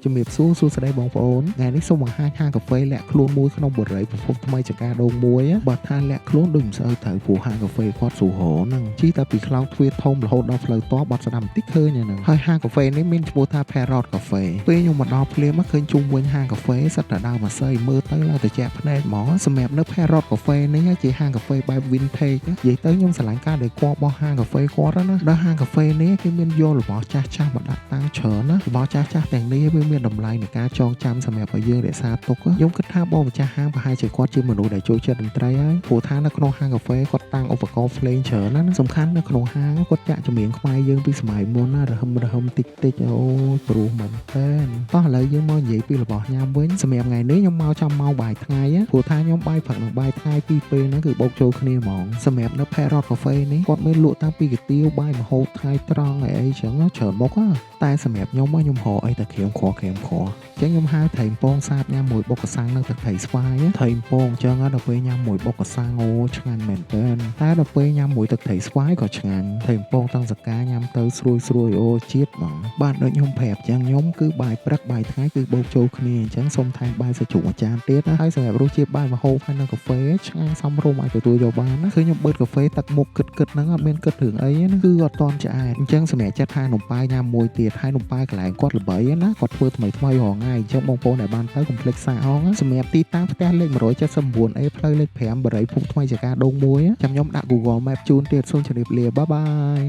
ជំរាបសួរសួស្តីបងប្អូនថ្ងៃនេះសូមបង្ហាញហាងកាហ្វេលាក់ខ្លួនមួយក្នុងបុរីប្រភពថ្មីចង្ការដូងមួយបើថាលាក់ខ្លួនដូចមិនស្អើត្រូវព្រោះហាងកាហ្វេគាត់ស៊ូហរហ្នឹងជីតែពីខ្លោងទ្វារធំរហូតដល់ផ្លូវតបត់ស្ដាំបន្តិចឃើញហ្នឹងហើយហាងកាហ្វេនេះមានឈ្មោះថា Parrot Cafe ពេលខ្ញុំមកដល់ភ្លាមឃើញជុំវិញហាងកាហ្វេសិតតែដើមអាស័យមើលទៅឡើងតែជាក់ភ្នែកហ្មងសម្រាប់នៅ Parrot Cafe នេះជាហាងកាហ្វេបែប vintage និយាយទៅខ្ញុំស្រឡាញ់ការដែលគាត់បោះហាងកាហ្វេគាត់ណាដល់ហាងកាហ្វេនេះគេមានយករបស់ចាស់ៗមកដាក់តាំងច្រើនណារបស់ចាស់ៗទាំងនេះវាមានតម្លៃនៃការចងចាំសម្រាប់ឲ្យយើងរក្សាទុកខ្ញុំគិតថាបងម្ចាស់ហាងប្រហែលជាគាត់ជាមនុស្សដែលចូលចិត្តតន្ត្រីហើយព្រោះថានៅក្នុងហាងកាហ្វេគាត់តាំងឧបករណ៍ភ្លេងច្រើនណាសំខាន់នៅក្នុងហាងគាត់ចាក់ចម្រៀងខ្មែរយើងពីសម័យមុនណារហឹមតិចអូយព្រោះមែនតើតោះឥឡូវយើងមកនិយាយពីរបស់ញ៉ាំវិញសម្រាប់ថ្ងៃនេះខ្ញុំមកចាំម៉ោងបាយថ្ងៃព្រោះថាខ្ញុំបាយព្រឹកនិងបាយថ្ងៃពីរពេលហ្នឹងគឺបូកចូលគ្នាហ្មងសម្រាប់នៅ Parrot Cafe នេះគាត់មានលក់តាំងពីគុយទាវបាយម្ហូបថ្ងៃត្រង់អីចឹងច្រើនមុខតែសម្រាប់ខ្ញុំខ្ញុំហៅអីតែក្រៀមខចឹងខ្ញុំហៅត្រីពងសាបញ៉ាំមួយបុកកសាំងនិងទឹកត្រីស្វាយត្រីពងចឹងដល់ពេលញ៉ាំមួយបុកកសាំងអូឆ្ងាញ់មែនទែនតែដល់ពេលញ៉ាំមួយទឹកត្រីស្វាយក៏ឆ្ងាញ់ត្រីពងទាំងសកាញ៉ាំទៅស្រួយអូជាតិហ្មងបាទដូចខ្ញុំប្រាប់ចឹងខ្ញុំគឺបាយព្រឹកបាយថ្ងៃគឺបូកចូលគ្នាអញ្ចឹងសូមថែមបាយសាច់ជ្រូកមួយចានទៀតណាហើយសម្រាប់រសជាតិបាយម្ហូបហើយនិងកាហ្វេឆ្ងាញ់សមរម្យអាចទទួលយកបានណាគឺខ្ញុំបឺតកាហ្វេទឹកមុខគិតហ្នឹងអត់មានគិតរឿងអីណាគឺអត់តន់ឆ្អែតអញ្ចឹងសម្រាប់ចិត្តថានំប៉័យញ៉ាំមួយទៀតហើយនំប៉័យកន្លែងគាត់ល្បីណាគាត់ធ្វើថ្មីរាល់ថ្ងៃអញ្ចឹងបងប្អូនដែលបានទៅកុំភ្លេចសាកអងសម្រាប់ទីតាំងផ្ទះលេខ 179A ផ្លូវលេខ 5 បរិយាភូមិថ្មីចង្ការដូងមួយចាំខ្ញុំដាក់ Google Map ជូនទៀតសូមជម្រាបលាបាយបាយ